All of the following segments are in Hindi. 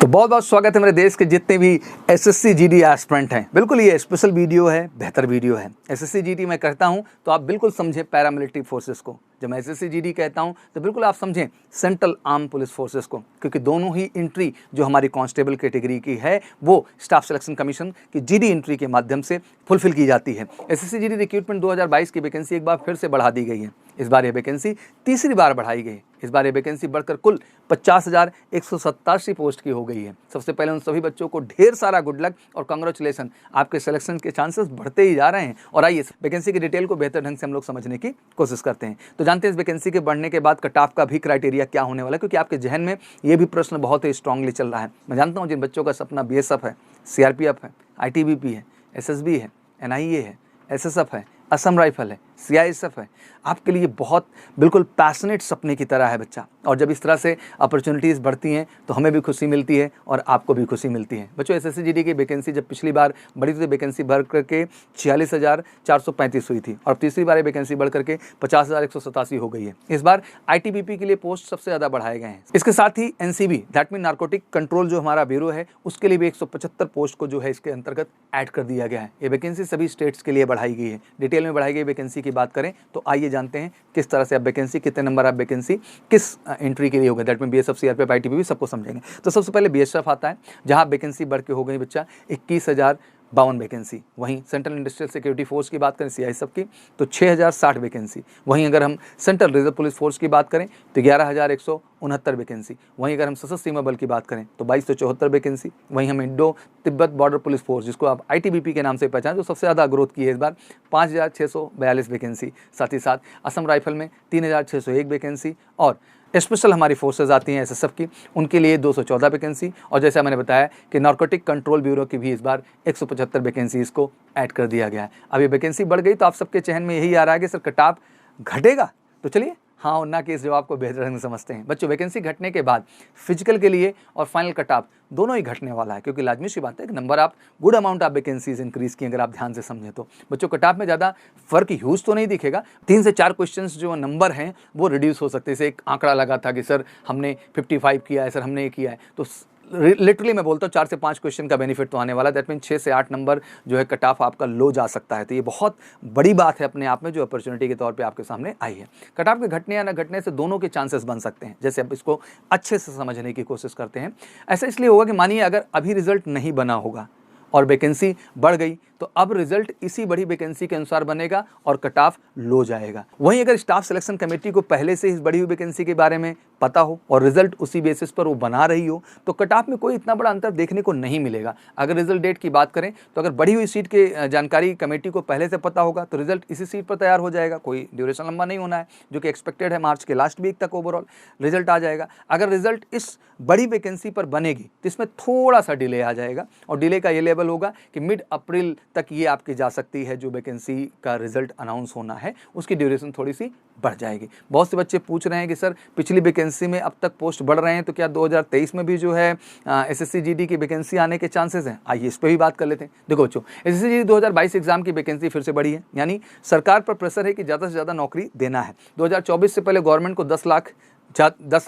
तो बहुत बहुत स्वागत है मेरे देश के जितने भी एसएससी जीडी एस्पिरेंट हैं। बिल्कुल ये स्पेशल वीडियो है, बेहतर वीडियो है। एसएससी जीडी मैं कहता हूं तो आप बिल्कुल समझें पैरामिलिट्री फोर्सेस को। जब मैं एसएससी जीडी कहता हूं तो बिल्कुल आप समझें सेंट्रल आर्म पुलिस फोर्सेस को, क्योंकि दोनों ही एंट्री जो हमारी कांस्टेबल कैटेगरी की है वो स्टाफ सिलेक्शन कमीशन की जीडी एंट्री के माध्यम से फुलफिल की जाती है। एसएससी जीडी रिक्रूटमेंट 2022 की वैकेंसी एक बार फिर से बढ़ा दी गई है। इस बार ये वैकेंसी तीसरी बार बढ़ाई गई। इस बार ये वैकेंसी बढ़कर कुल 50,187 पोस्ट की हो गई है। सबसे पहले उन सभी बच्चों को ढेर सारा गुड लक और कांग्रेचुलेसन, आपके सिलेक्शन के चांसेस बढ़ते ही जा रहे हैं। और आइए वैकेंसी की डिटेल को बेहतर ढंग से हम लोग समझने की कोशिश करते हैं। तो जानते हैं इस वैकेंसी के बढ़ने के बाद कट ऑफ का भी क्राइटेरिया क्या होने वाला है, क्योंकि आपके जहन में ये भी प्रश्न बहुत ही स्ट्रांगली चल रहा है। मैं जानता हूँ जिन बच्चों का सपना बीएसएफ है, सीआरपीएफ है, आईटीबीपी है, एसएसबी है, एनआईए है, एसएसएफ है, असम राइफल है, सीआईएसएफ है, आपके लिए बहुत बिल्कुल पैशनेट सपने की तरह है बच्चा। और जब इस तरह से अपॉर्चुनिटीज़ बढ़ती हैं तो हमें भी खुशी मिलती है और आपको भी खुशी मिलती है। बच्चों एसएससी जीडी की वैकेंसी जब पिछली बार बढ़ी थी, वैकेंसी बढ़ करके 46,435 हुई थी और तीसरी बार ये वैकेंसी बढ़ करके 50,187 हो गई है। इस बार आईटीबीपी के लिए पोस्ट सबसे ज़्यादा बढ़ाए गए हैं। इसके साथ ही NCB that mean narcotic control जो हमारा ब्यूरो है उसके लिए भी 175 पोस्ट को जो है इसके अंतर्गत ऐड कर दिया गया है। ये वैकेंसी सभी स्टेट्स के लिए बढ़ाई गई है। डिटेल में बढ़ाई गई वैकेंसी की बात करें तो आइए जानते हैं किस तरह से आप वैकेंसी, कितने नंबर आप वैकेंसी किस एंट्री के लिए होगा। That mean BSF, CRPF, ITBP सबको समझेंगे। तो सबसे पहले बीएसएफ आता है, जहां वैकेंसी बढ़ के हो गई बच्चा 21,052 वैकेंसी। वहीं सेंट्रल इंडस्ट्रियल सिक्योरिटी फोर्स की बात करें सीआईएसएफ की तो 6,060 वैकेंसी। वहीं अगर हम सेंट्रल रिजर्व पुलिस फोर्स की बात करें तो 11,169 वैकेंसी। वहीं अगर हम सशस्त्र सीमा बल की बात करें तो 2274 वैकेंसी। वहीं हम Indo Tibet border police force, जिसको आप आईटीबीपी के नाम से पहचान, जो सबसे ज़्यादा ग्रोथ की है इस बार, 5,642 वैकेंसी। साथ ही साथ असम राइफल में 3,601 वैकेंसी। और स्पेशल हमारी फोर्सेज आती हैं एसएसएफ की, उनके लिए 214 वैकेंसी। और जैसा मैंने बताया कि नार्कोटिक कंट्रोल ब्यूरो की भी इस बार 175 वैकेंसी इसको ऐड कर दिया गया है। अब ये वैकेंसी बढ़ गई तो आप सबके चहन में यही आ रहा है कि सर कट ऑफ घटेगा। तो चलिए हाँ और ना के इस जवाब को बेहतर ढंग से समझते हैं। बच्चों वैकेंसी घटने के बाद फिजिकल के लिए और फाइनल कट ऑफ दोनों ही घटने वाला है, क्योंकि लाजमी सी बात है कि नंबर आप good amount of vacancies increase की अगर आप ध्यान से समझें तो बच्चों कट ऑफ में ज़्यादा फर्क ह्यूज तो नहीं दिखेगा। 3 से 4 क्वेश्चंस जो नंबर हैं वो रिड्यूस हो सकते हैं। जैसे एक आंकड़ा लगा था कि सर हमने 55 किया है, सर हमने ये किया है, तो लिटरली मैं बोलता हूँ 4 से 5 क्वेश्चन का बेनिफिट तो आने वाला है। दैट मीन 6 से 8 नंबर जो है कट ऑफ आपका लो जा सकता है। तो ये बहुत बड़ी बात है अपने आप में जो अपॉर्चुनिटी के तौर पे आपके सामने आई है। कट ऑफ के घटने या न घटने से दोनों के चांसेस बन सकते हैं। जैसे अब इसको अच्छे से समझने की कोशिश करते हैं। ऐसा इसलिए होगा कि मानिए अगर अभी रिजल्ट नहीं बना होगा और वैकेंसी बढ़ गई तो अब रिजल्ट इसी बड़ी वैकेंसी के अनुसार बनेगा और कट ऑफ लो जाएगा। वहीं अगर स्टाफ सिलेक्शन कमेटी को पहले से इस बढ़ी हुई वैकेंसी के बारे में पता हो और रिजल्ट उसी बेसिस पर वो बना रही हो तो कट ऑफ में कोई इतना बड़ा अंतर देखने को नहीं मिलेगा। अगर रिजल्ट डेट की बात करें तो अगर बढ़ी हुई सीट के जानकारी कमेटी को पहले से पता होगा तो रिजल्ट इसी सीट पर तैयार हो जाएगा। कोई ड्यूरेशन लंबा नहीं होना है, जो कि एक्सपेक्टेड है मार्च के लास्ट वीक तक ओवरऑल रिजल्ट आ जाएगा। अगर रिजल्ट इस बड़ी वैकेंसी पर बनेगी तो इसमें थोड़ा सा डिले आ जाएगा और डिले का ये लेवल होगा कि मिड अप्रैल तक ये आपकी जा सकती है। जो वैकेंसी का रिजल्ट अनाउंस होना है उसकी ड्यूरेशन थोड़ी सी बढ़ जाएगी। बहुत से बच्चे पूछ रहे हैं कि सर पिछली वैकेंसी में अब तक पोस्ट बढ़ रहे हैं तो क्या 2023 में भी जो है एसएससी जीडी की वैकेंसी आने के चांसेस हैं? आइए इस पर भी बात कर लेते हैं। देखो बच्चों एसएससी जीडी 2022 एग्जाम की वैकेंसी फिर से बढ़ी है, यानी सरकार पर प्रेशर है कि ज़्यादा से ज़्यादा नौकरी देना है। 2024 से पहले गवर्नमेंट को 10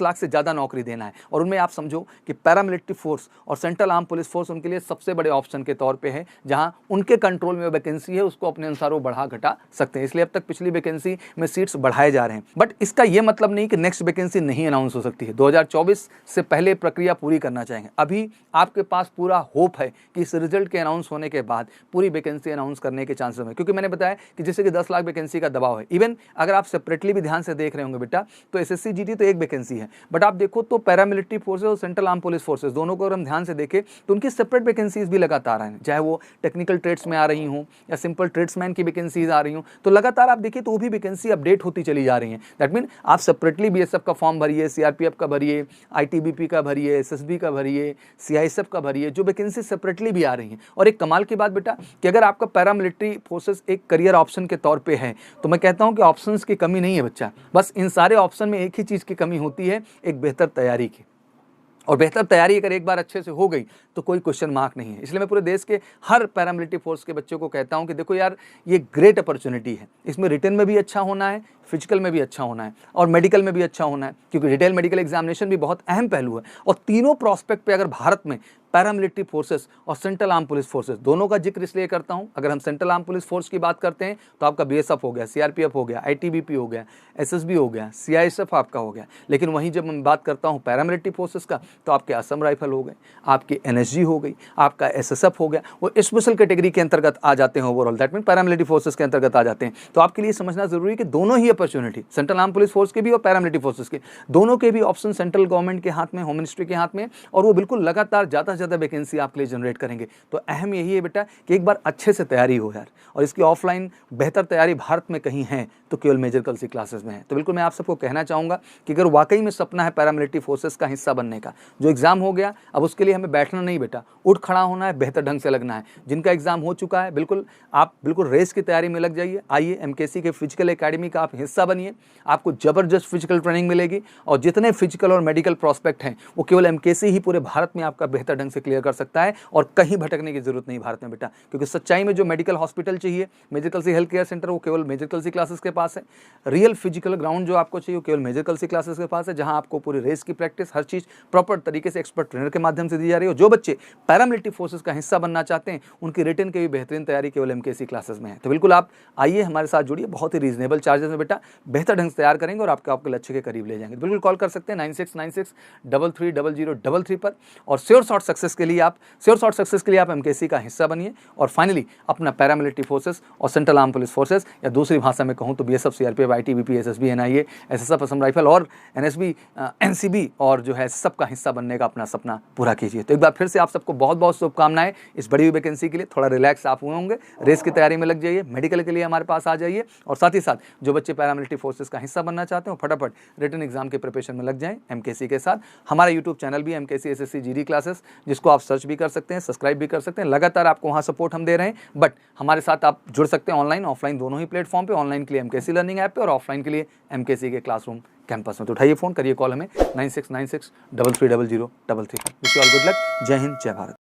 लाख से ज़्यादा नौकरी देना है। और उनमें आप समझो कि पैरामिलिट्री फोर्स और सेंट्रल आर्म पुलिस फोर्स उनके लिए सबसे बड़े ऑप्शन के तौर पे है, जहां उनके कंट्रोल में वैकेंसी है उसको अपने अनुसार वो बढ़ा घटा सकते हैं। इसलिए अब तक पिछली वैकेंसी में सीट्स बढ़ाए जा रहे हैं। बट इसका ये मतलब नहीं कि नेक्स्ट वैकेंसी नहीं अनाउंस हो सकती है। 2024 से पहले प्रक्रिया पूरी करना चाहेंगे। अभी आपके पास पूरा होप है कि इस रिजल्ट के अनाउंस होने के बाद पूरी वैकेंसी अनाउंस करने के चांसेस हैं, क्योंकि मैंने बताया कि जैसे कि 10 लाख वैकेंसी का दबाव है। इवन अगर आप सेपरेटली भी ध्यान से देख रहे होंगे बेटा तो एसएससी जीडी तो एक वैकेंसी है, बट आप देखो तो पैरामिलिट्री फोर्सेस और सेंट्रल आर्म पुलिस फोर्सेस दोनों को अगर हम ध्यान से देखें तो उनकी सेपरेट वैकेंसीज भी लगातार आ रही हैं, चाहे वो टेक्निकल ट्रेड्स में आ रही हों या सिंपल ट्रेड्समैन की वैकेंसीज आ रही हों। तो लगातार आप देखिए तो वो भी वैकेंसी अपडेट होती चली जा रही हैं। दैट मीन आप सेपरेटली बीएसएफ का फॉर्म भरिए, सीआरपीएफ का भरिए, आईटीबीपी का भरिए, एसएसबी का भरिए, सीआईएसएफ का भरिए, जो वैकेंसी सेपरेटली भी आ रही हैं। और एक कमाल की बात बेटा कि अगर आपका पैरामिलिट्री फोर्सेस एक करियर ऑप्शन के तौर पर है तो मैं कहता हूँ कि ऑप्शंस की कमी नहीं है बच्चा, बस इन सारे ऑप्शन में एक ही चीज़ की कमी होती है, एक बेहतर तैयारी की। और बेहतर तैयारी अगर एक बार अच्छे से हो गई तो कोई क्वेश्चन मार्क नहीं है। इसलिए मैं पूरे देश के हर पैरामिलिट्री फोर्स के बच्चों को कहता हूं कि देखो यार, ये ग्रेट अपॉर्चुनिटी है। इसमें रिटन में भी अच्छा होना है, फिजिकल में भी अच्छा होना है और मेडिकल में भी अच्छा होना है, क्योंकि रिटेल मेडिकल एग्जामिनेशन भी बहुत अहम पहलू है। और तीनों प्रोस्पेक्ट पे अगर भारत में पैरामिलिट्री फोर्सेस और सेंट्रल आर्म पुलिस फोर्सेस दोनों का जिक्र इसलिए करता हूं, अगर हम सेंट्रल आर्म पुलिस फोर्स की बात करते हैं तो आपका बीएसएफ हो गया, सीआरपीएफ हो गया, आईटीबीपी हो गया, एसएसबी हो गया, सीआईएसएफ आपका हो गया। लेकिन वहीं जब मैं बात करता हूं पैरामिलिट्री फोर्सेस का, तो आपके असम राइफल हो गए, आपके एनएसजी हो गई, आपका एसएसएफ हो गया, वो स्पेशल कैटेगरी के अंतर्गत आ जाते हैं overall, that mean paramilitary forces के अंतर्गत आ जाते हैं। तो आपके लिए समझना जरूरी है कि दोनों ही opportunity, central arm police force के भी और पैरामिलिट्री फोर्सेस के, दोनों के भी ऑप्शन सेंट्रल गवर्नमेंट के हाथ में, होम मिनिस्ट्री के हाथ में, और वो बिल्कुल लगातार ज़्यादा से ज़्यादा वैकेंसी आपके लिए जनरेट करेंगे। तो अहम यही है बेटा कि एक बार अच्छे से तैयारी हो यार, और इसकी ऑफलाइन बेहतर तैयारी भारत में कहीं है तो केवल मेजर कलसी क्लासेस में है। तो बिल्कुल मैं आप सबको कहना चाहूँगा कि अगर वाकई में सपना है पैरामिलिट्री फोर्सेस का हिस्सा बनने का, जो एग्जाम हो गया अब उसके लिए हमें बैठना नहीं बेटा, उठ खड़ा होना है, बेहतर ढंग से लगना है। जिनका एग्जाम हो चुका है बिल्कुल आप बिल्कुल रेस की तैयारी में लग जाइए। आइए एमकेसी के फिजिकल एकेडमी का आप हिस्सा बनिए, आपको जबरदस्त फिजिकल ट्रेनिंग मिलेगी, और जितने फिजिकल और मेडिकल प्रोस्पेक्ट हैं वो केवल एमकेसी ही पूरे भारत में आपका बेहतर ढंग से क्लियर कर सकता है, और कहीं भटकने की जरूरत नहीं भारत में बेटा। क्योंकि सच्चाई में जो मेडिकल हॉस्पिटल चाहिए, मेजर कलसी हेल्थ केयर सेंटर, वो केवल मेजर कलसी क्लासेस के पास है। रियल फिजिकल ग्राउंड जो आपको चाहिए वो केवल मेजर कलसी क्लासेस के पास है, जहां आपको पूरी रेस की प्रैक्टिस, हर चीज प्रॉपर तरीके से एक्सपर्ट ट्रेनर के माध्यम से दी जा रही है। जो बच्चे पैरामिलिट्री फोर्सेस का हिस्सा बनना चाहते हैं उनकी रिटन की भी बेहतरीन तैयारी केवल एमकेसी क्लासेस में है। तो बिल्कुल आप आइए हमारे साथ जुड़िए, बहुत ही रीजनेबल चार्जेस में बेटा बेहतर ढंग से तैयार करेंगे और आपके लक्ष्य के करीब ले जाएंगे। बिल्कुल कॉल कर सकते हैं 9696330033 पर, और श्योर शॉर्ट सक्सेस के लिए आप एमकेसी का हिस्सा बनिए, और फाइनली अपना पैरामिलिट्री फोर्सेस और सेंट्रल आर्म पुलिस फोर्सेस, या दूसरी भाषा में कहूँ तो BSF, CRPF, ITBP, SSB, NIA, SSF, Assam rifle और एनएसबी, एनसीबी और जो है सबका हिस्सा बनने का अपना सपना पूरा कीजिए। तो एक बार फिर से आप सबको बहुत बहुत शुभकामनाएं इस बड़ी हुई वैकेंसी के लिए। थोड़ा रिलैक्स आप हुए होंगे, रेस की तैयारी में लग जाइए, मेडिकल के लिए हमारे पास आ जाइए, और साथ ही साथ जो बच्चे पैरामिलिट्री फोर्सेस का हिस्सा बनना चाहते हैं फटाफट रिटन एग्जाम के प्रिपरेशन में लग जाएं एमकेसी के साथ। हमारा यूट्यूब चैनल भी एमकेसी एसएससी जीडी क्लासेस, जिसको आप सर्च भी कर सकते हैं, सब्सक्राइब भी कर सकते हैं। लगातार आपको वहाँ सपोर्ट हम दे रहे हैं, बट हमारे साथ आप जुड़ सकते हैं ऑनलाइन ऑफलाइन दोनों ही प्लेटफॉर्म पे, ऑनलाइन के लिए एमकेसी लर्निंग ऐप पे और ऑफलाइन के लिए एमकेसी के क्लासरूम कैंपस में। तो उठाइए फ़ोन, करिए कॉल हमें 9696330033। Wish you all good luck. जय हिंद, जय भारत।